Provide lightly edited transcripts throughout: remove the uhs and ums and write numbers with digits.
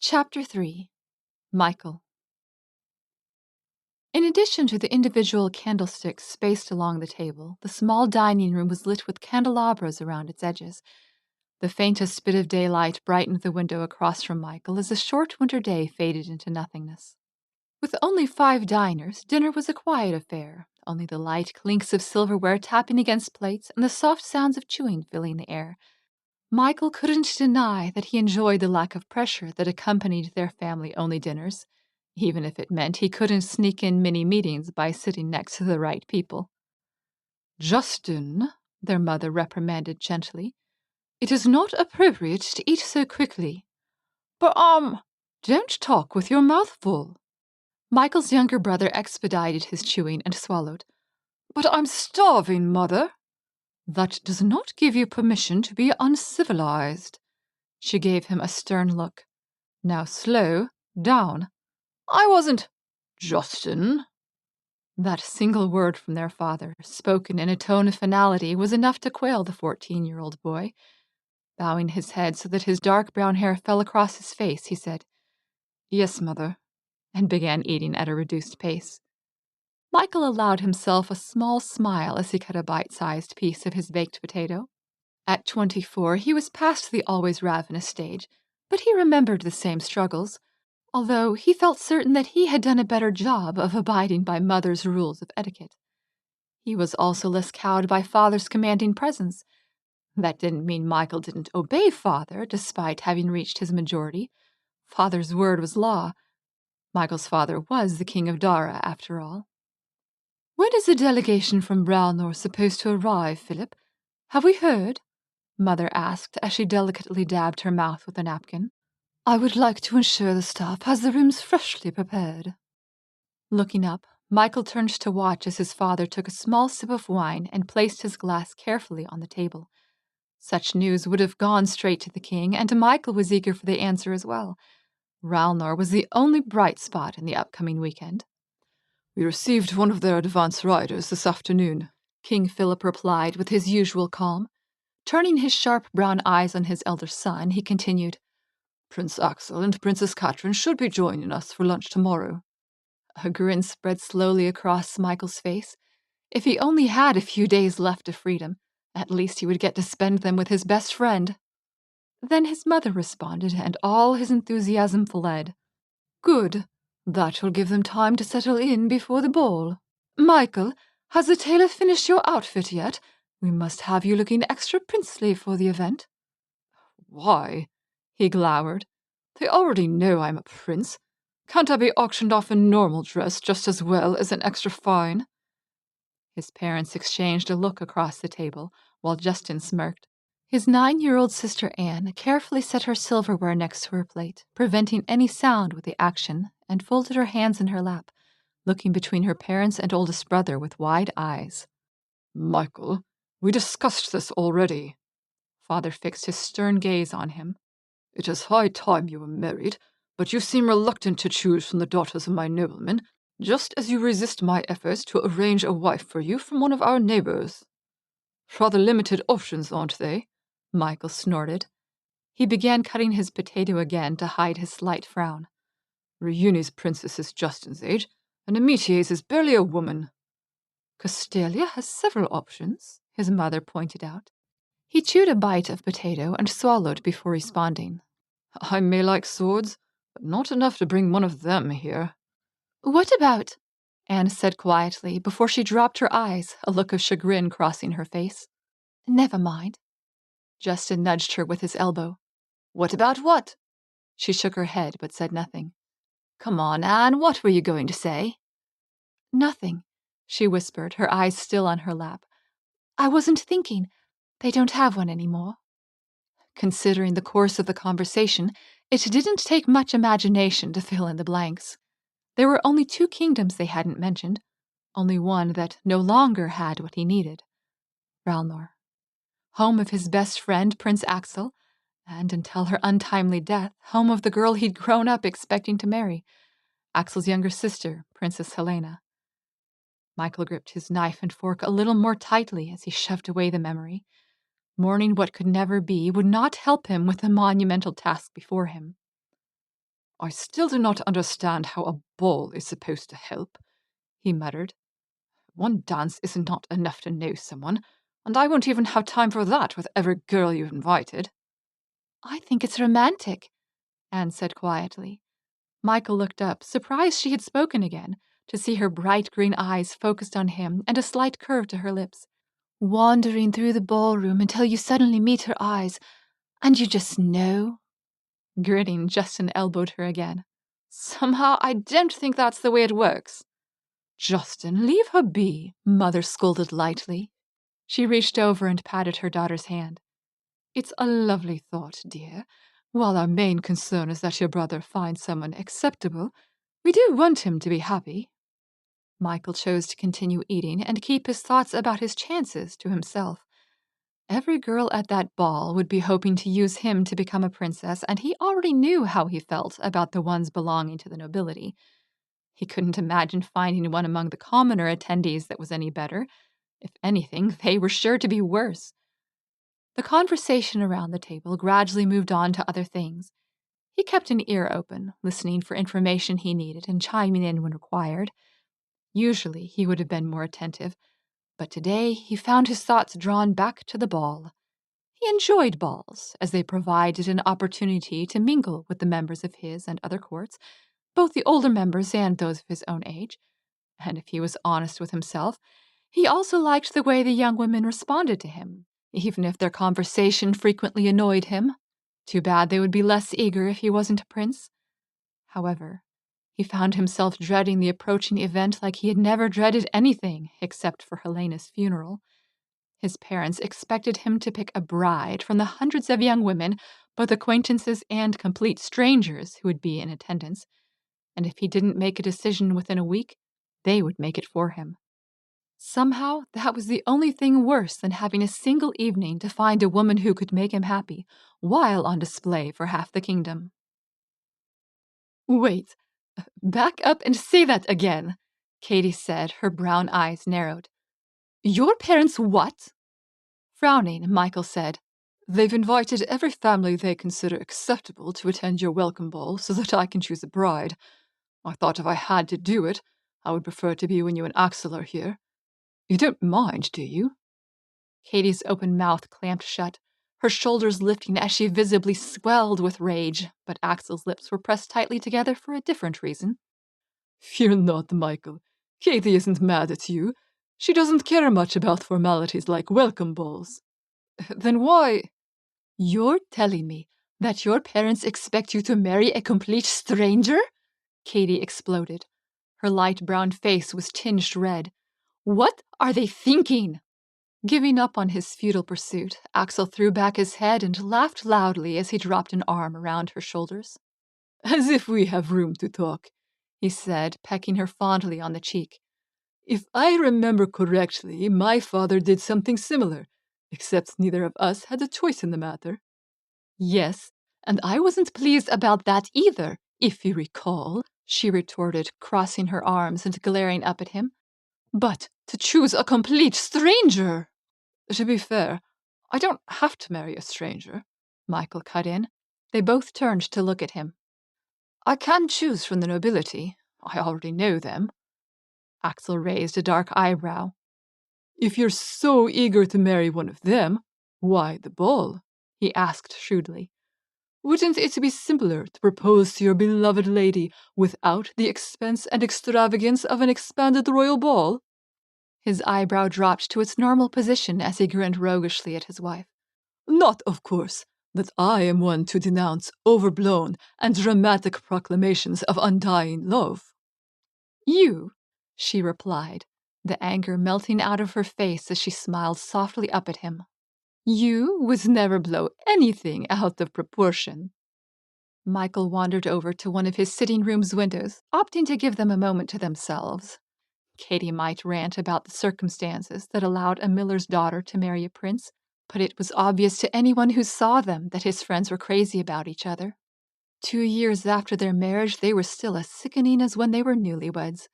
Chapter 3. Michael. In addition to the individual candlesticks spaced along the table, the small dining room was lit with candelabras around its edges. The faintest bit of daylight brightened the window across from Michael as the short winter day faded into nothingness. With only 5 diners, dinner was a quiet affair, only the light clinks of silverware tapping against plates and the soft sounds of chewing filling the air. Michael couldn't deny that he enjoyed the lack of pressure that accompanied their family-only dinners, even if it meant he couldn't sneak in mini-meetings by sitting next to the right people. "Justin," their mother reprimanded gently, "it is not appropriate to eat so quickly." "But, don't talk with your mouth full." Michael's younger brother expedited his chewing and swallowed. "But I'm starving, Mother." "That does not give you permission to be uncivilized." She gave him a stern look. "Now slow down." "I wasn't—" "Justin." That single word from their father, spoken in a tone of finality, was enough to quail the 14-year-old boy. Bowing his head so that his dark brown hair fell across his face, he said, "Yes, Mother," and began eating at a reduced pace. Michael allowed himself a small smile as he cut a bite-sized piece of his baked potato. At 24, he was past the always ravenous stage, but he remembered the same struggles, although he felt certain that he had done a better job of abiding by Mother's rules of etiquette. He was also less cowed by Father's commanding presence. That didn't mean Michael didn't obey Father, despite having reached his majority. Father's word was law. Michael's father was the King of Dara, after all. "When is a delegation from Brownor supposed to arrive, Philip? Have we heard?" Mother asked as she delicately dabbed her mouth with a napkin. "I would like to ensure the staff has the rooms freshly prepared." Looking up, Michael turned to watch as his father took a small sip of wine and placed his glass carefully on the table. Such news would have gone straight to the king, and Michael was eager for the answer as well. Ralnor was the only bright spot in the upcoming weekend. "We received one of their advance riders this afternoon," King Philip replied with his usual calm. Turning his sharp brown eyes on his elder son, he continued, "Prince Axel and Princess Catherine should be joining us for lunch tomorrow." A grin spread slowly across Michael's face. If he only had a few days left of freedom, at least he would get to spend them with his best friend. Then his mother responded, and all his enthusiasm fled. "Good. That will give them time to settle in before the ball. Michael, has the tailor finished your outfit yet? We must have you looking extra princely for the event." "Why?" he glowered. "They already know I'm a prince. Can't I be auctioned off in normal dress just as well as an extra fine?" His parents exchanged a look across the table, while Justin smirked. His 9-year-old sister Anne carefully set her silverware next to her plate, preventing any sound with the action, and folded her hands in her lap, looking between her parents and oldest brother with wide eyes. "Michael, we discussed this already." Father fixed his stern gaze on him. "It is high time you were married, but you seem reluctant to choose from the daughters of my noblemen, just as you resist my efforts to arrange a wife for you from one of our neighbors." "Rather limited options, aren't they?" Michael snorted. He began cutting his potato again to hide his slight frown. "Reuni's princess is Justin's age, and Amitier's is barely a woman." "Castalia has several options," his mother pointed out. He chewed a bite of potato and swallowed before responding. "I may like swords, but not enough to bring one of them here." "What about?" Anne said quietly before she dropped her eyes, a look of chagrin crossing her face. "Never mind." Justin nudged her with his elbow. "What about what?" She shook her head but said nothing. "Come on, Anne, what were you going to say?" "Nothing," she whispered, her eyes still on her lap. "I wasn't thinking. They don't have one anymore." Considering the course of the conversation, it didn't take much imagination to fill in the blanks. There were only 2 kingdoms they hadn't mentioned, only one that no longer had what he needed. Ralnor. Home of his best friend, Prince Axel, and until her untimely death, home of the girl he'd grown up expecting to marry, Axel's younger sister, Princess Helena. Michael gripped his knife and fork a little more tightly as he shoved away the memory. Mourning what could never be would not help him with the monumental task before him. I still do not understand how a ball is supposed to help, he muttered. One dance is not enough to know someone, and I won't even have time for that with every girl you've invited. I think it's romantic, Anne said quietly. Michael looked up, surprised she had spoken again, to see her bright green eyes focused on him and a slight curve to her lips. Wandering through the ballroom until you suddenly meet her eyes, and you just know. Grinning, Justin elbowed her again. Somehow I don't think that's the way it works. Justin, leave her be, Mother scolded lightly. She reached over and patted her daughter's hand. It's a lovely thought, dear. While our main concern is that your brother finds someone acceptable, we do want him to be happy. Michael chose to continue eating and keep his thoughts about his chances to himself. Every girl at that ball would be hoping to use him to become a princess, and he already knew how he felt about the ones belonging to the nobility. He couldn't imagine finding one among the commoner attendees that was any better. If anything, they were sure to be worse. The conversation around the table gradually moved on to other things. He kept an ear open, listening for information he needed and chiming in when required. Usually he would have been more attentive, but today he found his thoughts drawn back to the ball. He enjoyed balls, as they provided an opportunity to mingle with the members of his and other courts, both the older members and those of his own age. And if he was honest with himself, he also liked the way the young women responded to him, even if their conversation frequently annoyed him. Too bad they would be less eager if he wasn't a prince. However, he found himself dreading the approaching event like he had never dreaded anything except for Helena's funeral. His parents expected him to pick a bride from the hundreds of young women, both acquaintances and complete strangers, who would be in attendance, and if he didn't make a decision within a week, they would make it for him. Somehow, that was the only thing worse than having a single evening to find a woman who could make him happy, while on display for half the kingdom. Wait, back up and say that again, Katie said, her brown eyes narrowed. Your parents what? Frowning, Michael said, They've invited every family they consider acceptable to attend your welcome ball so that I can choose a bride. I thought if I had to do it, I would prefer to be when you and Axel are here. You don't mind, do you? Katie's open mouth clamped shut, her shoulders lifting as she visibly swelled with rage, but Axel's lips were pressed tightly together for a different reason. Fear not, Michael. Katie isn't mad at you. She doesn't care much about formalities like welcome balls. Then why? You're telling me that your parents expect you to marry a complete stranger? Katie exploded. Her light brown face was tinged red. What are they thinking? Giving up on his futile pursuit, Axel threw back his head and laughed loudly as he dropped an arm around her shoulders. As if we have room to talk, he said, pecking her fondly on the cheek. If I remember correctly, my father did something similar, except neither of us had a choice in the matter. Yes, and I wasn't pleased about that either, if you recall, she retorted, crossing her arms and glaring up at him. But to choose a complete stranger! To be fair, I don't have to marry a stranger, Michael cut in. They both turned to look at him. I can choose from the nobility. I already know them. Axel raised a dark eyebrow. If you're so eager to marry one of them, why the ball? He asked shrewdly. Wouldn't it be simpler to propose to your beloved lady without the expense and extravagance of an expanded royal ball? His eyebrow dropped to its normal position as he grinned roguishly at his wife. Not, of course, that I am one to denounce overblown and dramatic proclamations of undying love. You, she replied, the anger melting out of her face as she smiled softly up at him. You would never blow anything out of proportion. Michael wandered over to one of his sitting room's windows, opting to give them a moment to themselves. Katie might rant about the circumstances that allowed a miller's daughter to marry a prince, but it was obvious to anyone who saw them that his friends were crazy about each other. 2 years after their marriage, they were still as sickening as when they were newlyweds.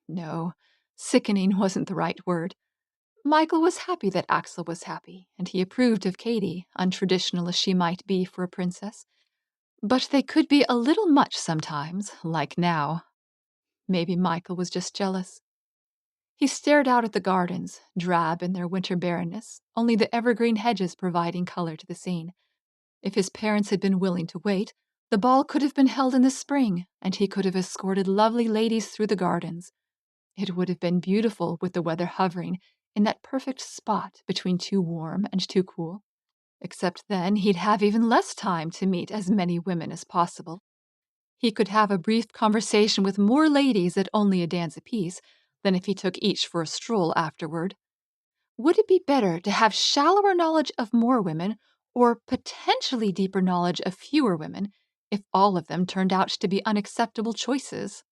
No, sickening wasn't the right word. Michael was happy that Axel was happy, and he approved of Katie, untraditional as she might be for a princess. But they could be a little much sometimes, like now. Maybe Michael was just jealous. He stared out at the gardens, drab in their winter barrenness, only the evergreen hedges providing color to the scene. If his parents had been willing to wait, the ball could have been held in the spring, and he could have escorted lovely ladies through the gardens. It would have been beautiful with the weather hovering in that perfect spot between too warm and too cool. Except then he'd have even less time to meet as many women as possible. He could have a brief conversation with more ladies at only a dance apiece than if he took each for a stroll afterward. Would it be better to have shallower knowledge of more women or potentially deeper knowledge of fewer women if all of them turned out to be unacceptable choices?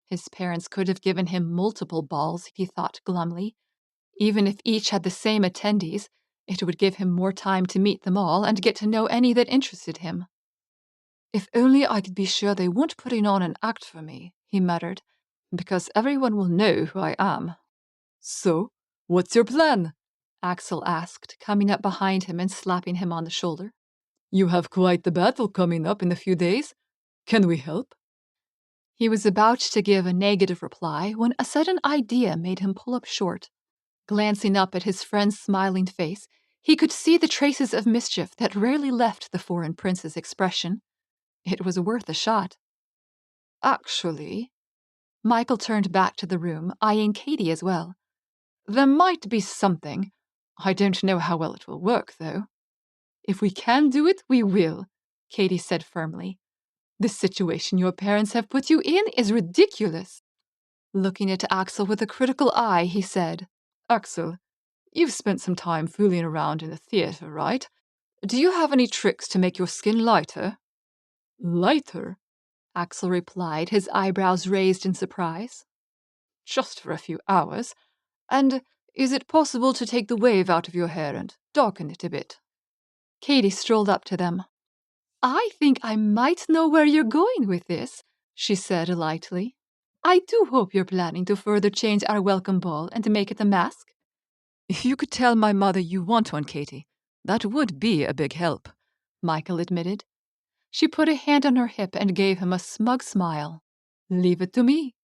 His parents could have given him multiple balls, he thought glumly. Even if each had the same attendees, it would give him more time to meet them all and get to know any that interested him. If only I could be sure they weren't putting on an act for me, he muttered, because everyone will know who I am. So, what's your plan? Axel asked, coming up behind him and slapping him on the shoulder. You have quite the battle coming up in a few days. Can we help? He was about to give a negative reply when a sudden idea made him pull up short. Glancing up at his friend's smiling face, he could see the traces of mischief that rarely left the foreign prince's expression. It was worth a shot. Actually, Michael turned back to the room, eyeing Katie as well. There might be something. I don't know how well it will work, though. If we can do it, we will, Katie said firmly. The situation your parents have put you in is ridiculous. Looking at Axel with a critical eye, he said, Axel, you've spent some time fooling around in the theater, right? Do you have any tricks to make your skin lighter? Lighter? Axel replied, his eyebrows raised in surprise. Just for a few hours. And is it possible to take the wave out of your hair and darken it a bit? Katie strolled up to them. I think I might know where you're going with this, she said lightly. I do hope you're planning to further change our welcome ball and make it a mask. If you could tell my mother you want one, Katie, that would be a big help, Michael admitted. She put a hand on her hip and gave him a smug smile. Leave it to me.